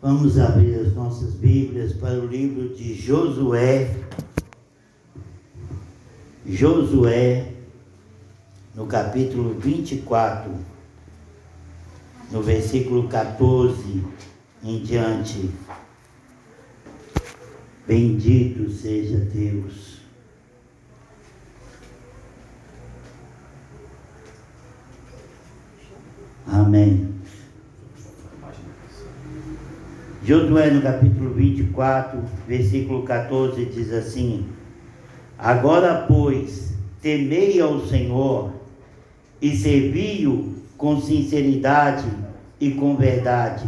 Vamos abrir as nossas Bíblias para o livro de Josué. Josué, no capítulo 24, no versículo 14 em diante. Bendito seja Deus. Amém. Josué, no capítulo 24, versículo 14, diz assim: Agora, pois, temei ao Senhor e servi-o com sinceridade e com verdade.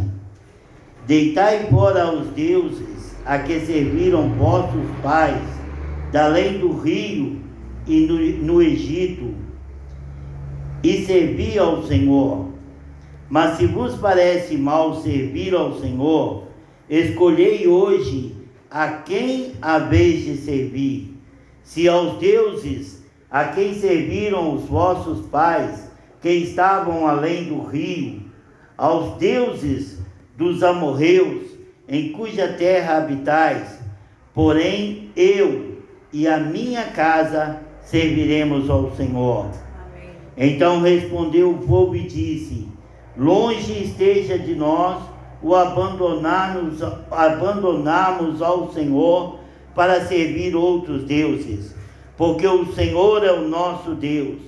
Deitai fora os deuses a que serviram vossos pais, da além do rio e no Egito, e servi ao Senhor. Mas se vos parece mal servir ao Senhor, escolhei hoje a quem haveis de servir, se aos deuses a quem serviram os vossos pais, que estavam além do rio, aos deuses dos amorreus, em cuja terra habitais, porém eu e a minha casa serviremos ao Senhor. Amém. Então respondeu o povo e disse: Longe esteja de nós o abandonarmos ao Senhor para servir outros deuses, porque o Senhor é o nosso Deus.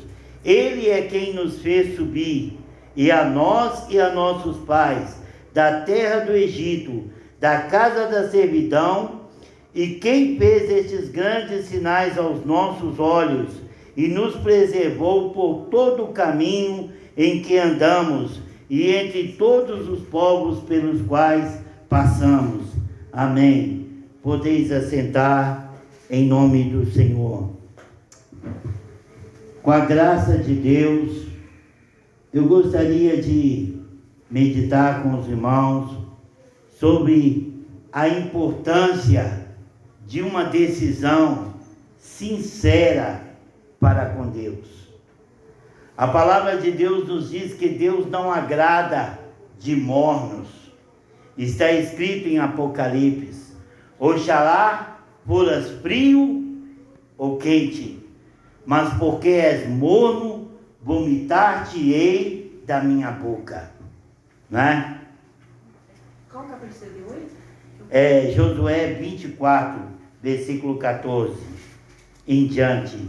Ele é quem nos fez subir, e a nós e a nossos pais, da terra do Egito, da casa da servidão, e quem fez estes grandes sinais aos nossos olhos, e nos preservou por todo o caminho em que andamos, e entre todos os povos pelos quais passamos. Amém. Podeis assentar em nome do Senhor. Com a graça de Deus, eu gostaria de meditar com os irmãos sobre a importância de uma decisão sincera para com Deus. A palavra de Deus nos diz que Deus não agrada de mornos. Está escrito em Apocalipse: Oxalá foras frio ou quente, mas porque és morno, vomitar-te-ei da minha boca. Né? Qual capítulo você deu hoje? É Josué 24, versículo 14 em diante.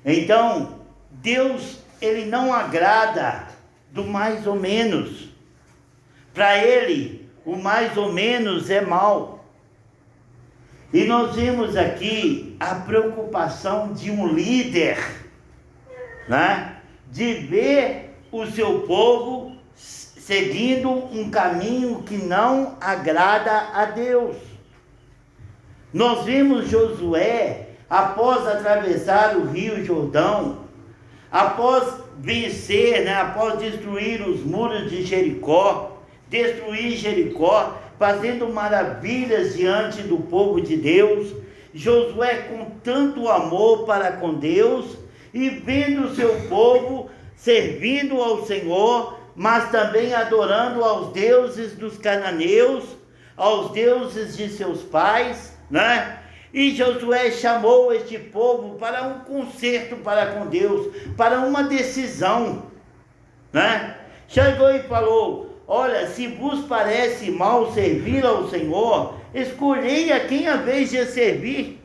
Então, Deus, Ele não agrada do mais ou menos. Para Ele, o mais ou menos é mal. E nós vemos aqui a preocupação de um líder, né? De ver o seu povo seguindo um caminho que não agrada a Deus. Nós vimos Josué, após atravessar o rio Jordão, após vencer, após destruir os muros de Jericó, destruir Jericó, fazendo maravilhas diante do povo de Deus, Josué com tanto amor para com Deus, e vendo o seu povo servindo ao Senhor, mas também adorando aos deuses dos cananeus, aos deuses de seus pais, né? E Josué chamou este povo para um concerto para com Deus, para uma decisão, né? Chegou e falou: olha, se vos parece mal servir ao Senhor, escolhei a quem haveis de servir.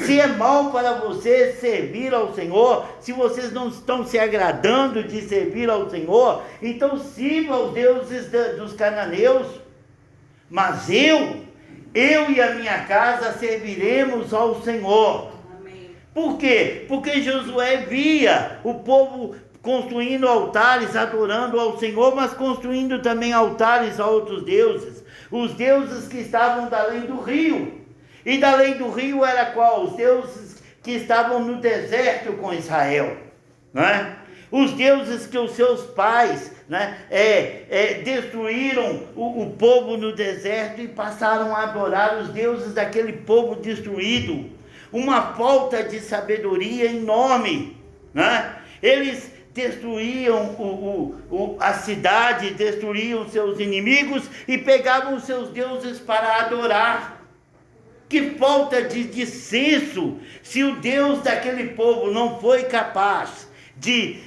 Se é mal para vocês servir ao Senhor, se vocês não estão se agradando de servir ao Senhor, então sirva aos deuses dos cananeus. Mas eu e a minha casa serviremos ao Senhor. Amém. Por quê? Porque Josué via o povo construindo altares, adorando ao Senhor, mas construindo também altares a outros deuses. Os deuses que estavam da além do rio. E da além do rio era qual? Os deuses que estavam no deserto com Israel, né? Os deuses que os seus pais, destruíram o povo no deserto e passaram a adorar os deuses daquele povo destruído. Uma falta de sabedoria enorme, né? Eles destruíam a cidade, destruíam seus inimigos e pegavam os seus deuses para adorar. Que falta de senso! Se o Deus daquele povo não foi capaz de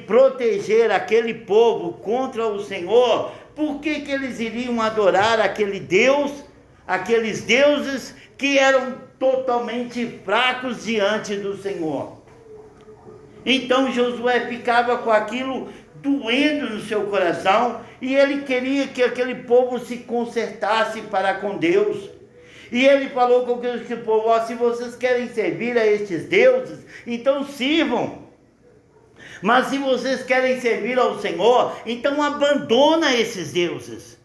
proteger aquele povo contra o Senhor, por que eles iriam adorar aquele Deus, aqueles deuses que eram totalmente fracos diante do Senhor? Então Josué ficava com aquilo doendo no seu coração, e ele queria que aquele povo se consertasse para com Deus. E ele falou com aquele povo: se vocês querem servir a estes deuses, então sirvam. Mas se vocês querem servir ao Senhor, então abandona esses deuses.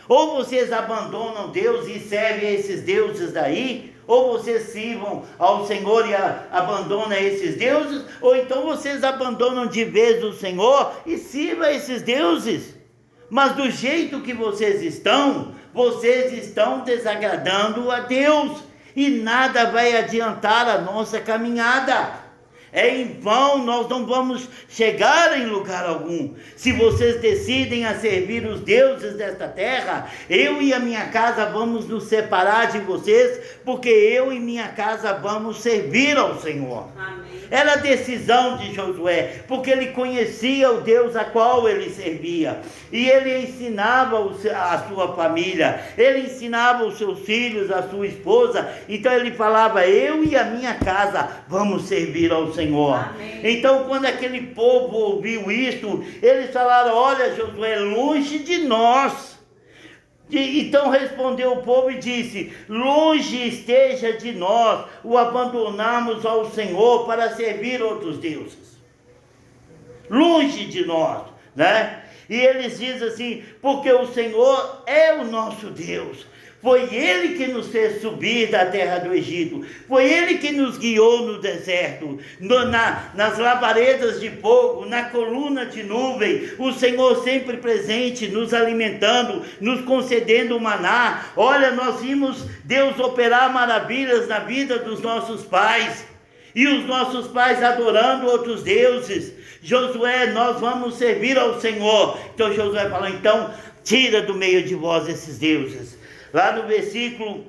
Ou vocês abandonam Deus e servem a esses deuses daí, ou vocês sirvam ao Senhor e abandonam esses deuses, ou então vocês abandonam de vez o Senhor e sirvam a esses deuses. Mas do jeito que vocês estão desagradando a Deus, e nada vai adiantar a nossa caminhada. É em vão, nós não vamos chegar em lugar algum. Se vocês decidem a servir os deuses desta terra, eu e a minha casa vamos nos separar de vocês, porque eu e minha casa vamos servir ao Senhor. Amém. Era a decisão de Josué, porque ele conhecia o Deus a qual ele servia, e ele ensinava a sua família, ele ensinava os seus filhos, a sua esposa. Então ele falava: eu e a minha casa vamos servir ao Senhor. Amém. Então, quando aquele povo ouviu isto, eles falaram: olha, Josué, longe de nós. Então respondeu o povo e disse: longe esteja de nós o abandonarmos ao Senhor para servir outros deuses. Longe de nós, né? E eles dizem assim: porque o Senhor é o nosso Deus. Foi Ele que nos fez subir da terra do Egito. Foi Ele que nos guiou no deserto, nas labaredas de fogo, na coluna de nuvem. O Senhor sempre presente, nos alimentando, nos concedendo o maná. Olha, nós vimos Deus operar maravilhas na vida dos nossos pais. E os nossos pais adorando outros deuses. Josué, nós vamos servir ao Senhor. Então Josué falou: então tira do meio de vós esses deuses. Lá no versículo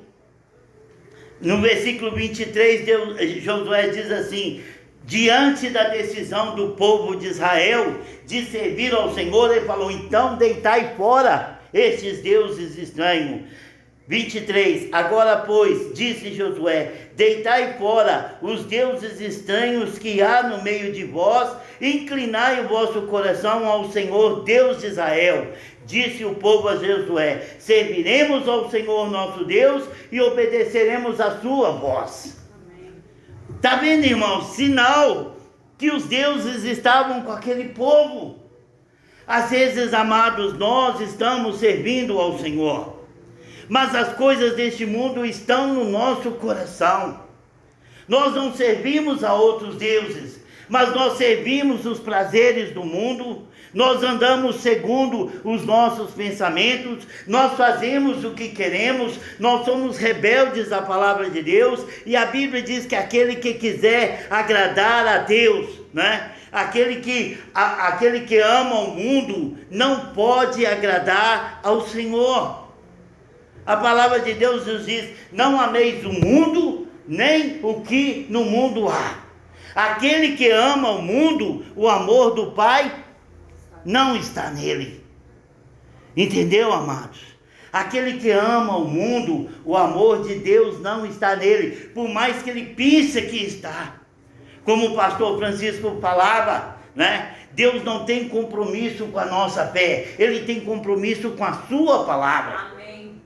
23, Josué diz assim: diante da decisão do povo de Israel de servir ao Senhor, ele falou: então deitai fora estes deuses estranhos. 23, agora pois, disse Josué, deitai fora os deuses estranhos que há no meio de vós, inclinai o vosso coração ao Senhor Deus de Israel. Disse o povo a Josué: serviremos ao Senhor nosso Deus e obedeceremos a sua voz. Está vendo, irmão? Sinal que os deuses estavam com aquele povo. Às vezes, amados, nós estamos servindo ao Senhor, mas as coisas deste mundo estão no nosso coração. Nós não servimos a outros deuses, mas nós servimos os prazeres do mundo. Nós andamos segundo os nossos pensamentos, nós fazemos o que queremos, nós somos rebeldes à palavra de Deus, e a Bíblia diz que aquele que quiser agradar a Deus, né? Aquele que ama o mundo não pode agradar ao Senhor. A palavra de Deus nos diz: não ameis o mundo, nem o que no mundo há. Aquele que ama o mundo, o amor do Pai não está nele. Entendeu, amados? Aquele que ama o mundo, o amor de Deus não está nele, por mais que ele pense que está. Como o pastor Francisco falava, né? Deus não tem compromisso com a nossa fé, Ele tem compromisso com a sua palavra. Amém.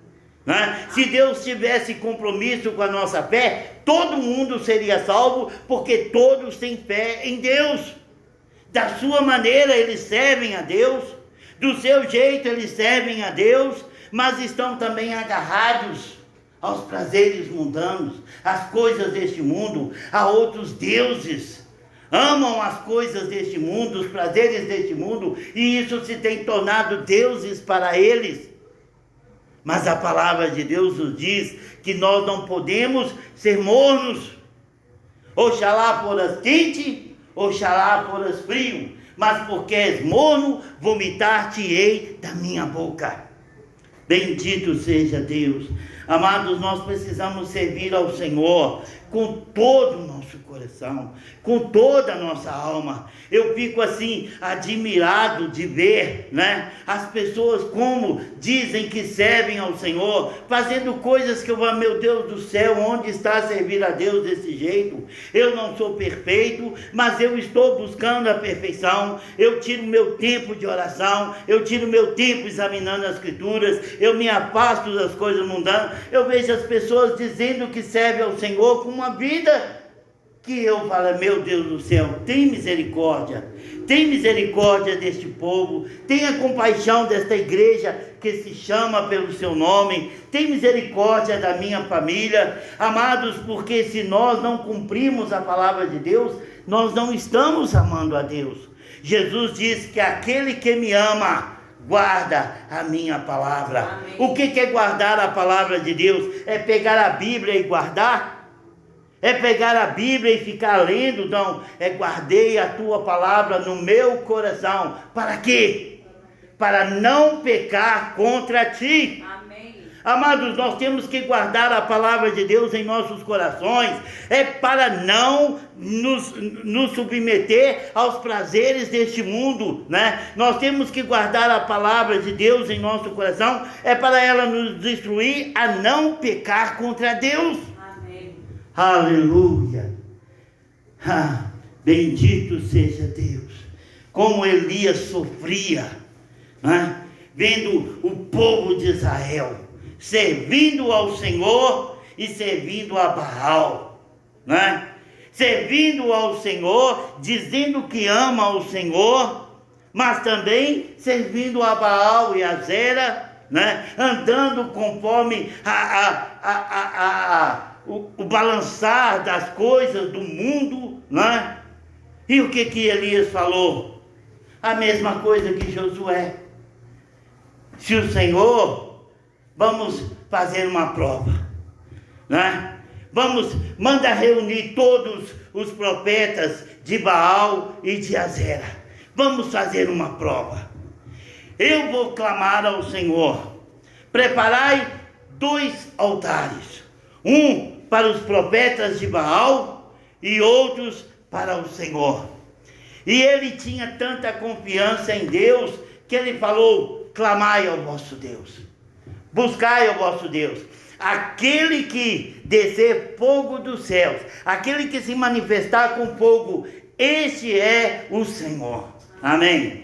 Né? Se Deus tivesse compromisso com a nossa fé, todo mundo seria salvo, porque todos têm fé em Deus. Da sua maneira eles servem a Deus, do seu jeito eles servem a Deus, mas estão também agarrados aos prazeres mundanos, às coisas deste mundo, a outros deuses. Amam as coisas deste mundo, os prazeres deste mundo, e isso se tem tornado deuses para eles. Mas a palavra de Deus nos diz que nós não podemos ser mornos. Oxalá foras quente, oxalá foras frio, mas porque és morno, vomitar-te-ei da minha boca. Bendito seja Deus. Amados, nós precisamos servir ao Senhor com todo o nosso coração, com toda a nossa alma. Eu fico assim admirado de ver, as pessoas como dizem que servem ao Senhor, fazendo coisas que eu falo, meu Deus do céu, onde está servir a Deus desse jeito? Eu não sou perfeito, mas eu estou buscando a perfeição. Eu tiro meu tempo de oração, eu tiro meu tempo examinando as Escrituras, eu me afasto das coisas mundanas. Eu vejo as pessoas dizendo que servem ao Senhor com uma vida que eu falo, meu Deus do céu, tem misericórdia deste povo, tenha compaixão desta igreja que se chama pelo seu nome, tem misericórdia da minha família, amados, porque se nós não cumprimos a palavra de Deus, nós não estamos amando a Deus. Jesus disse que aquele que me ama, guarda a minha palavra. Amém. O que é guardar a palavra de Deus? É pegar a Bíblia e guardar? É pegar a Bíblia e ficar lendo? Não, é guardei a tua palavra no meu coração. Para quê? Para não pecar contra ti. Amém. Amados, nós temos que guardar a palavra de Deus em nossos corações. É para não nos submeter aos prazeres deste mundo, Nós temos que guardar a palavra de Deus em nosso coração. É para ela nos instruir a não pecar contra Deus. Aleluia. Bendito seja Deus. Como Elias sofria, vendo o povo de Israel servindo ao Senhor e servindo a Baal, servindo ao Senhor, dizendo que ama ao Senhor, mas também servindo a Baal e a Zera, andando conforme o balançar das coisas do mundo, E o que Elias falou? A mesma coisa que Josué. Se o Senhor, vamos fazer uma prova, manda reunir todos os profetas de Baal e de Azera. Vamos fazer uma prova. Eu vou clamar ao Senhor. Preparai 2 altares. Um para os profetas de Baal e outros para o Senhor. E ele tinha tanta confiança em Deus que ele falou: clamai ao vosso Deus, buscai ao vosso Deus. Aquele que descer fogo dos céus, aquele que se manifestar com fogo, este é o Senhor. Amém?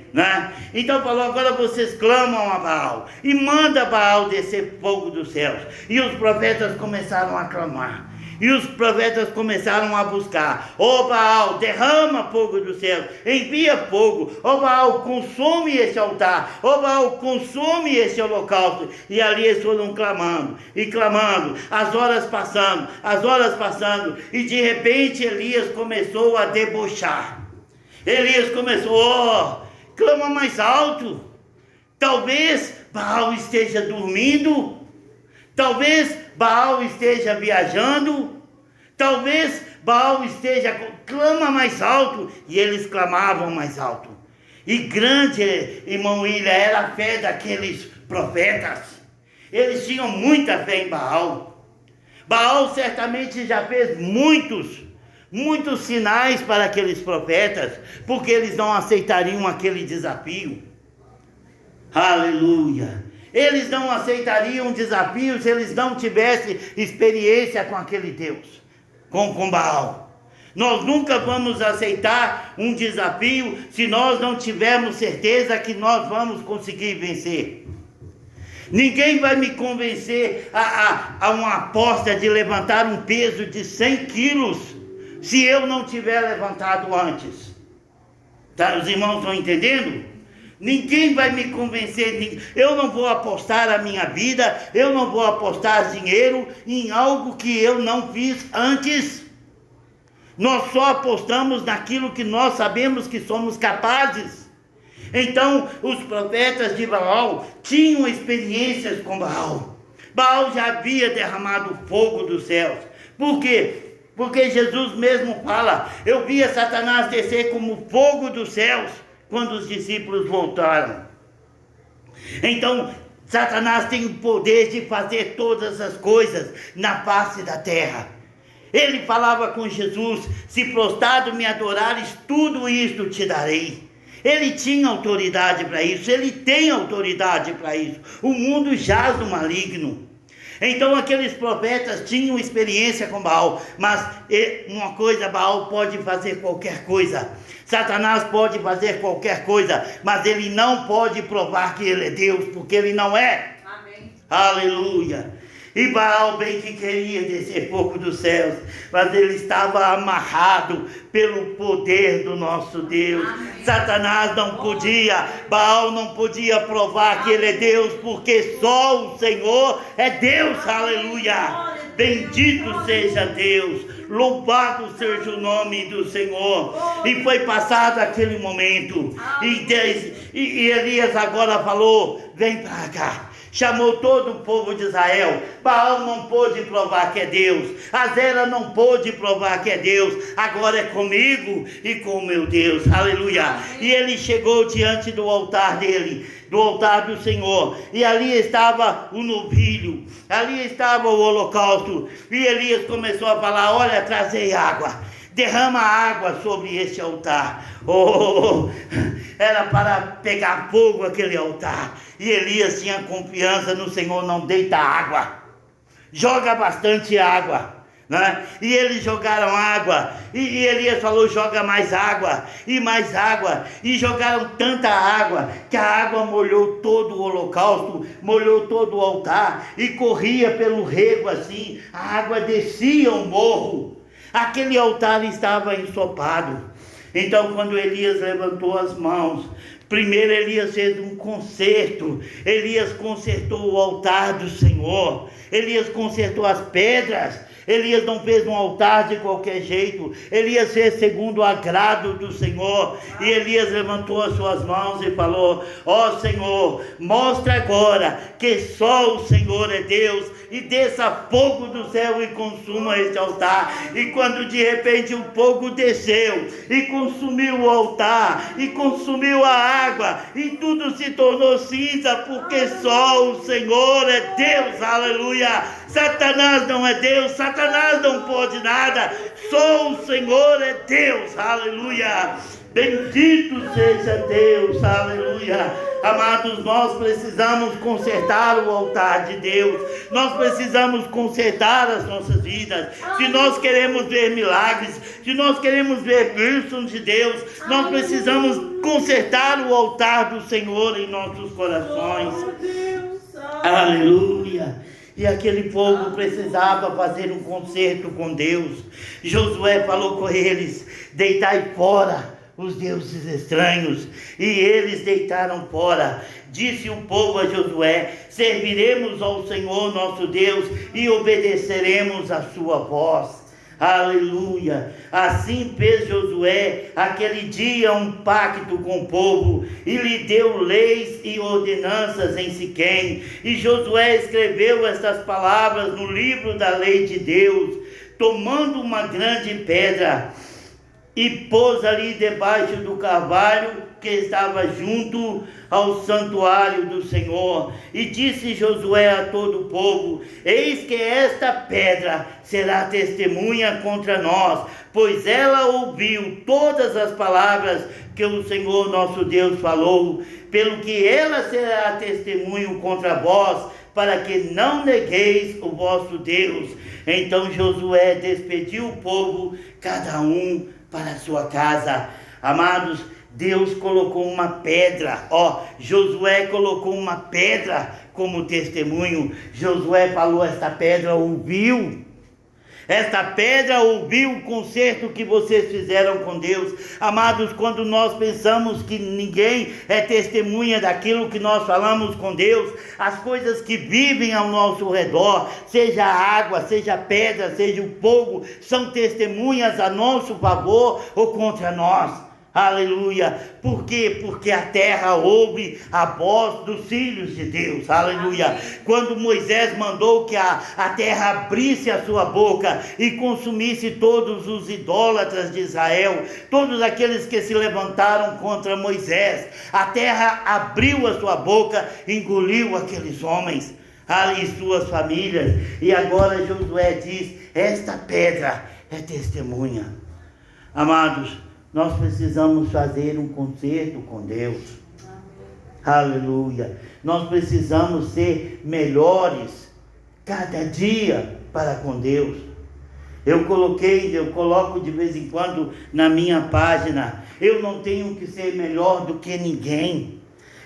Então falou, agora vocês clamam a Baal e manda Baal descer fogo dos céus. E os profetas começaram a clamar. E os profetas começaram a buscar. Ó Baal, derrama fogo do céu, envia fogo. Ó Baal, consome esse altar. Ó Baal, consome esse holocausto. E ali eles foram clamando e clamando, as horas passando. E de repente Elias começou a debochar. Elias começou, clama mais alto. Talvez Baal esteja dormindo. Talvez Baal esteja viajando. Talvez Baal esteja... Clama mais alto. E eles clamavam mais alto. E grande, irmão William, era a fé daqueles profetas. Eles tinham muita fé em Baal. Baal certamente já fez muitos sinais para aqueles profetas, porque eles não aceitariam aquele desafio. Aleluia. Eles não aceitariam desafios se eles não tivessem experiência com aquele Deus, com Baal. Nós nunca vamos aceitar um desafio se nós não tivermos certeza que nós vamos conseguir vencer. Ninguém vai me convencer a uma aposta de levantar um peso de 100 quilos se eu não tiver levantado antes. Os irmãos estão entendendo? Ninguém vai me convencer, eu não vou apostar a minha vida, eu não vou apostar dinheiro em algo que eu não fiz antes. Nós só apostamos naquilo que nós sabemos que somos capazes. Então, os profetas de Baal tinham experiências com Baal. Baal já havia derramado fogo dos céus. Por quê? Porque Jesus mesmo fala: eu via Satanás descer como fogo dos céus quando os discípulos voltaram. Então, Satanás tem o poder de fazer todas as coisas na face da terra. Ele falava com Jesus: se prostrado me adorares, tudo isto te darei. Ele tinha autoridade para isso, ele tem autoridade para isso. O mundo jaz no maligno. Então aqueles profetas tinham experiência com Baal, mas uma coisa, Baal pode fazer qualquer coisa, Satanás pode fazer qualquer coisa, mas ele não pode provar que ele é Deus, porque ele não é. Amém. Aleluia. E Baal bem que queria descer fogo dos céus, mas ele estava amarrado pelo poder do nosso Deus. Amém. Satanás não podia, Baal não podia provar que ele é Deus, porque só o Senhor é Deus. Amém. Aleluia. Bendito seja Deus, louvado seja o nome do Senhor. E foi passado aquele momento, e Elias agora falou: vem para cá. Chamou todo o povo de Israel. Baal não pôde provar que é Deus, Azera não pôde provar que é Deus, agora é comigo e com o meu Deus. Aleluia. Amém. E ele chegou diante do altar dele, do altar do Senhor, e ali estava o novilho, ali estava o holocausto, e Elias começou a falar: olha, trazei água, derrama água sobre este altar. Era para pegar fogo aquele altar. E Elias tinha confiança no Senhor: não deita água, joga bastante água, né? E eles jogaram água, e Elias falou: joga mais água, e jogaram tanta água, que a água molhou todo o holocausto, molhou todo o altar, e corria pelo rego assim, a água descia o morro, aquele altar estava ensopado. Então quando Elias levantou as mãos, primeiro Elias fez um conserto, Elias consertou o altar do Senhor, Elias consertou as pedras. Elias não fez um altar de qualquer jeito, Elias fez segundo o agrado do Senhor. E Elias levantou as suas mãos e falou: ó Senhor, mostra agora que só o Senhor é Deus, e desça fogo do céu e consuma este altar. E quando de repente o fogo desceu e consumiu o altar, e consumiu a água, e tudo se tornou cinza, porque só o Senhor é Deus. Aleluia. Satanás não é Deus, Satanás não pode nada, só o Senhor é Deus. Aleluia. Bendito seja Deus. Aleluia. Amados, nós precisamos consertar o altar de Deus, nós precisamos consertar as nossas vidas. Se nós queremos ver milagres, se nós queremos ver bênçãos de Deus, nós precisamos consertar o altar do Senhor em nossos corações. Aleluia. E aquele povo precisava fazer um concerto com Deus. Josué falou com eles: deitai fora os deuses estranhos. E eles deitaram fora. Disse o povo a Josué: serviremos ao Senhor nosso Deus e obedeceremos a sua voz. Aleluia. Assim fez Josué aquele dia um pacto com o povo, e lhe deu leis e ordenanças em Siquém. E Josué escreveu estas palavras no livro da lei de Deus, tomando uma grande pedra, e pôs ali debaixo do carvalho que estava junto ao santuário do Senhor. E disse Josué a todo o povo: eis que esta pedra será testemunha contra nós, pois ela ouviu todas as palavras que o Senhor nosso Deus falou, pelo que ela será testemunho contra vós, para que não negueis o vosso Deus. Então Josué despediu o povo, cada um para a sua casa. Amados, Deus colocou uma pedra, Josué colocou uma pedra como testemunho. Josué falou: esta pedra ouviu. Esta pedra ouviu o concerto que vocês fizeram com Deus. Amados, quando nós pensamos que ninguém é testemunha daquilo que nós falamos com Deus, as coisas que vivem ao nosso redor, seja a água, seja a pedra, seja o fogo, são testemunhas a nosso favor ou contra nós. Aleluia. Por quê? Porque a terra ouve a voz dos filhos de Deus. Aleluia. Amém. Quando Moisés mandou que a terra abrisse a sua boca e consumisse todos os idólatras de Israel, todos aqueles que se levantaram contra Moisés, a terra abriu a sua boca, engoliu aqueles homens e suas famílias. E agora Josué diz: esta pedra é testemunha. Amados, nós precisamos fazer um concerto com Deus. Aleluia. Nós precisamos ser melhores cada dia para com Deus. Eu coloco de vez em quando na minha página: eu não tenho que ser melhor do que ninguém.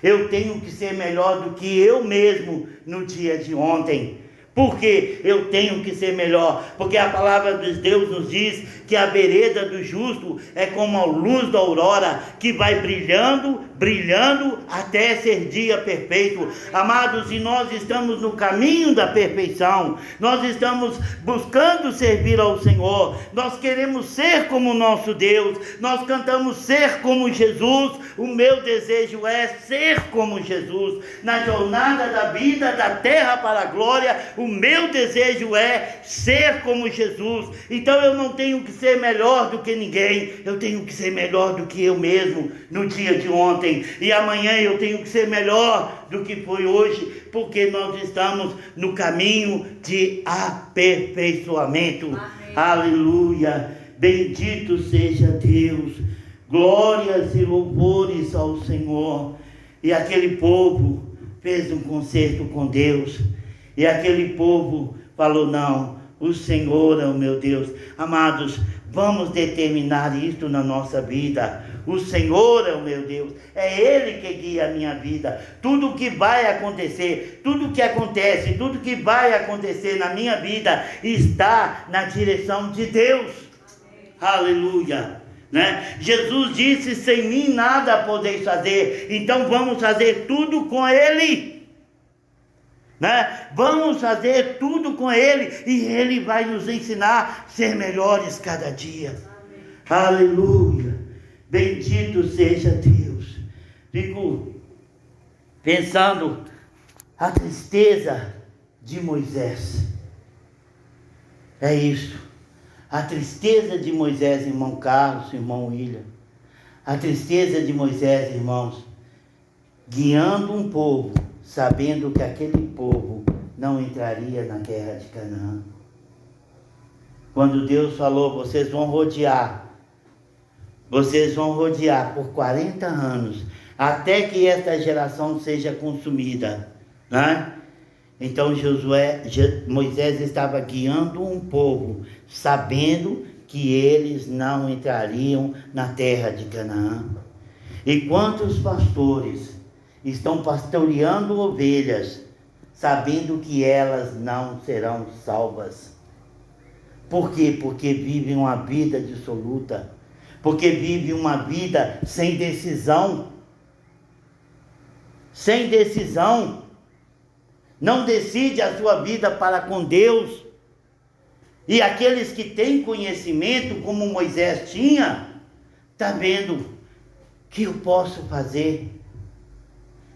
Eu tenho que ser melhor do que eu mesmo no dia de ontem. Por que eu tenho que ser melhor? Porque a palavra de Deus nos diz que a vereda do justo é como a luz da aurora, que vai brilhando, brilhando, até ser dia perfeito. Amados, e nós estamos no caminho da perfeição, nós estamos buscando servir ao Senhor, nós queremos ser como o nosso Deus, nós cantamos ser como Jesus. O meu desejo é ser como Jesus, na jornada da vida, da terra para a glória. O meu desejo é ser como Jesus. Então eu não tenho que ser melhor do que ninguém, eu tenho que ser melhor do que eu mesmo no dia de ontem, e amanhã eu tenho que ser melhor do que foi hoje, porque nós estamos no caminho de aperfeiçoamento. Amém. Aleluia, bendito seja Deus, glórias e louvores ao Senhor. E aquele povo fez um concerto com Deus, e aquele povo falou: não, o Senhor é o meu Deus. Amados, vamos determinar isto na nossa vida. O Senhor é o meu Deus, é Ele que guia a minha vida. Tudo que vai acontecer, tudo que acontece, tudo que vai acontecer na minha vida está na direção de Deus. Aleluia. Né? Jesus disse: sem mim nada podeis fazer. Então vamos fazer tudo com Ele, né? Vamos fazer tudo com Ele, e Ele vai nos ensinar a ser melhores cada dia. Amém. Aleluia, bendito seja Deus. Fico pensando a tristeza de Moisés. É isso. A tristeza de Moisés, irmão Carlos, irmão William. A tristeza de Moisés, irmãos, guiando um povo, sabendo que aquele povo não entraria na terra de Canaã. Quando Deus falou: vocês vão rodear por 40 anos, até que esta geração seja consumida, né? Então Moisés estava guiando um povo, sabendo que eles não entrariam na terra de Canaã. E quantos pastores estão pastoreando ovelhas, sabendo que elas não serão salvas? Por quê? Porque vivem uma vida dissoluta, porque vivem uma vida sem decisão. Sem decisão. Não decide a sua vida para com Deus. E aqueles que têm conhecimento, como Moisés tinha, está vendo o que eu posso fazer,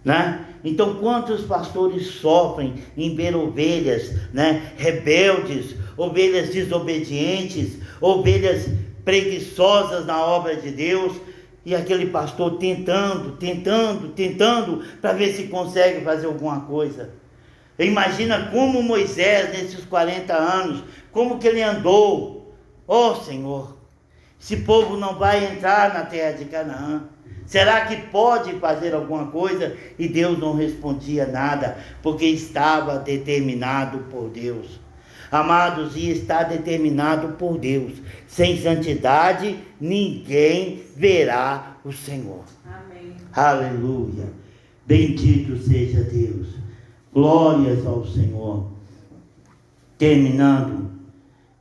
né? Então quantos pastores sofrem em ver ovelhas, né, rebeldes, ovelhas desobedientes, ovelhas preguiçosas na obra de Deus, e aquele pastor tentando para ver se consegue fazer alguma coisa. Imagina como Moisés, nesses 40 anos, como que ele andou. Oh Senhor, esse povo não vai entrar na terra de Canaã. Será que pode fazer alguma coisa? E Deus não respondia nada, porque estava determinado por Deus. Amados, e está determinado por Deus. Sem santidade, ninguém verá o Senhor. Amém. Aleluia. Bendito seja Deus. Glórias ao Senhor. Terminando,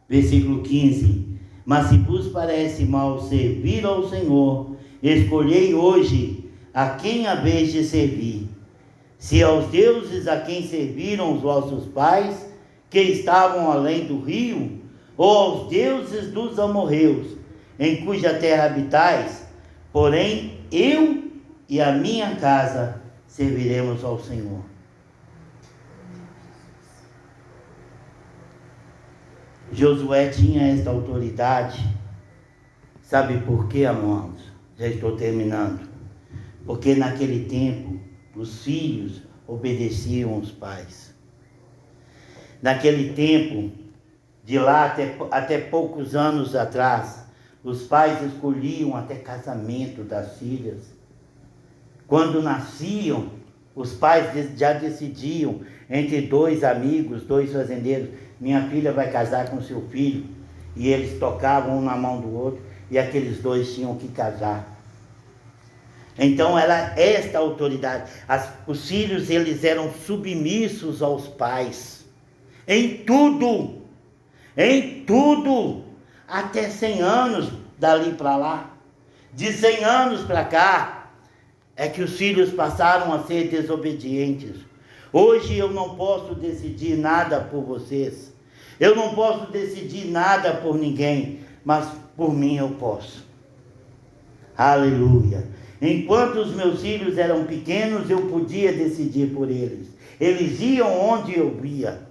versículo 15. Mas se vos parece mal servir ao Senhor, escolhei hoje a quem haveis de servir. Se aos deuses a quem serviram os vossos pais, que estavam além do rio, ou aos deuses dos amorreus, em cuja terra habitais, porém eu e a minha casa serviremos ao Senhor. Josué tinha esta autoridade. Sabe por quê, amados? Já estou terminando. Porque naquele tempo os filhos obedeciam os pais. Naquele tempo, de lá até poucos anos atrás, os pais escolhiam até casamento das filhas. Quando nasciam, os pais já decidiam entre dois amigos, dois fazendeiros: minha filha vai casar com seu filho. E eles tocavam um na mão do outro, e aqueles dois tinham que casar. Então era esta autoridade. Os filhos, eles eram submissos aos pais. Em tudo. Até 100 anos dali para lá. De 100 anos para cá, é que os filhos passaram a ser desobedientes. Hoje eu não posso decidir nada por vocês. Eu não posso decidir nada por ninguém, mas por mim eu posso. Aleluia. Enquanto os meus filhos eram pequenos, eu podia decidir por eles. Eles iam onde eu ia,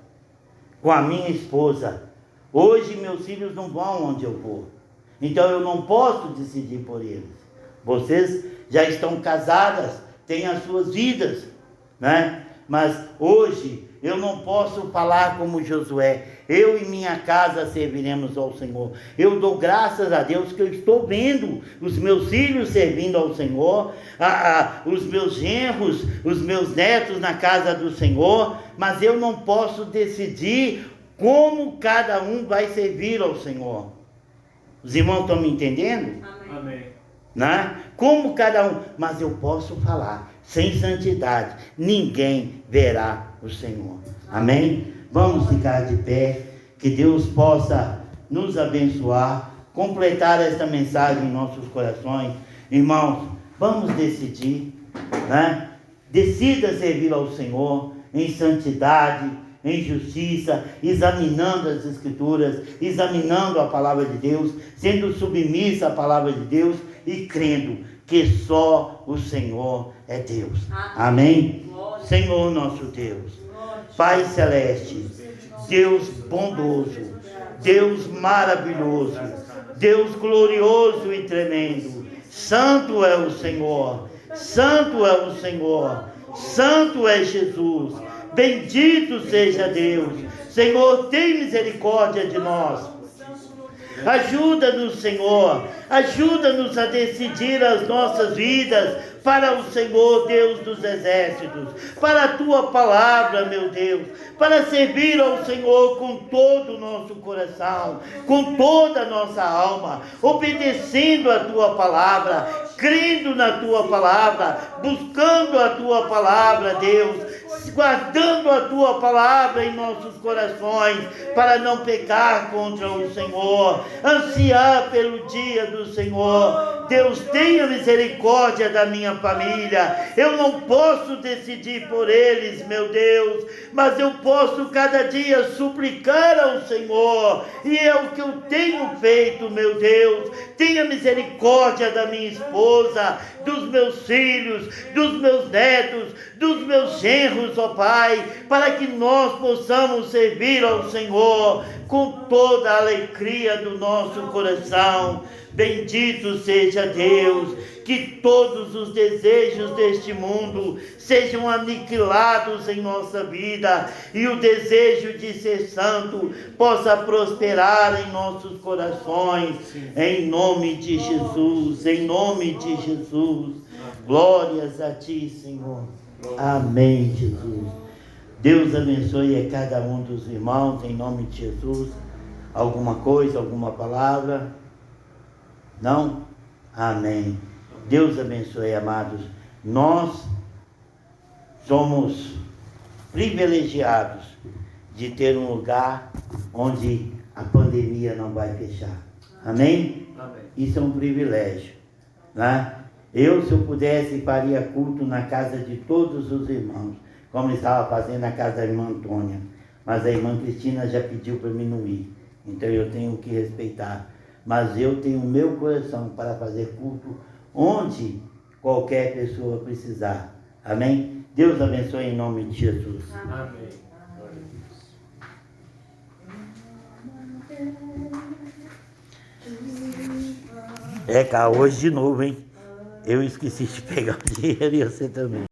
com a minha esposa. Hoje meus filhos não vão onde eu vou. Então eu não posso decidir por eles. Vocês já estão casadas, têm as suas vidas, né? Mas hoje eu não posso falar como Josué. Eu e minha casa serviremos ao Senhor. Eu dou graças a Deus que eu estou vendo os meus filhos servindo ao Senhor, os meus genros, os meus netos na casa do Senhor, mas eu não posso decidir como cada um vai servir ao Senhor. Os irmãos estão me entendendo? Amém. Né? Como cada um, mas eu posso falar, sem santidade ninguém verá o Senhor. Amém? Vamos ficar de pé, que Deus possa nos abençoar, completar esta mensagem em nossos corações. Irmãos, vamos decidir, né? Decida servir ao Senhor em santidade, em justiça, examinando as Escrituras, examinando a palavra de Deus, sendo submissa à palavra de Deus e crendo que só o Senhor é Deus. Amém? Senhor nosso Deus, Pai Celeste, Deus bondoso, Deus maravilhoso, Deus glorioso e tremendo, Santo é o Senhor, Santo é o Senhor, Santo é Jesus, bendito seja Deus. Senhor, tem misericórdia de nós. Ajuda-nos, Senhor, ajuda-nos a decidir as nossas vidas para o Senhor, Deus dos exércitos, para a Tua palavra, meu Deus, para servir ao Senhor com todo o nosso coração, com toda a nossa alma, obedecendo a Tua palavra, crendo na Tua palavra, buscando a Tua palavra, Deus, guardando a Tua palavra em nossos corações, para não pecar contra o Senhor, ansiar pelo dia do Senhor. Deus, tenha misericórdia da minha família. Eu não posso decidir por eles, meu Deus, mas eu posso cada dia suplicar ao Senhor, e é o que eu tenho feito, meu Deus. Tenha misericórdia da minha esposa, dos meus filhos, dos meus netos, dos meus genros, ó Pai, para que nós possamos servir ao Senhor com toda a alegria do nosso coração. Bendito seja Deus, que todos os desejos deste mundo sejam aniquilados em nossa vida, e o desejo de ser santo possa prosperar em nossos corações, em nome de Jesus, em nome de Jesus. Glórias a Ti, Senhor. Amém, Jesus. Deus abençoe a cada um dos irmãos, em nome de Jesus. Alguma coisa, alguma palavra? Não? Amém. Deus abençoe, amados. Nós somos privilegiados de ter um lugar onde a pandemia não vai fechar. Amém? Amém. Isso é um privilégio, né? Eu, se eu pudesse, faria culto na casa de todos os irmãos, como estava fazendo na casa da irmã Antônia. Mas a irmã Cristina já pediu para mim não ir, então eu tenho que respeitar. Mas eu tenho o meu coração para fazer culto onde qualquer pessoa precisar. Amém? Deus abençoe em nome de Jesus. Amém. Cá, hoje de novo, hein? Eu esqueci de pegar o dinheiro e você também.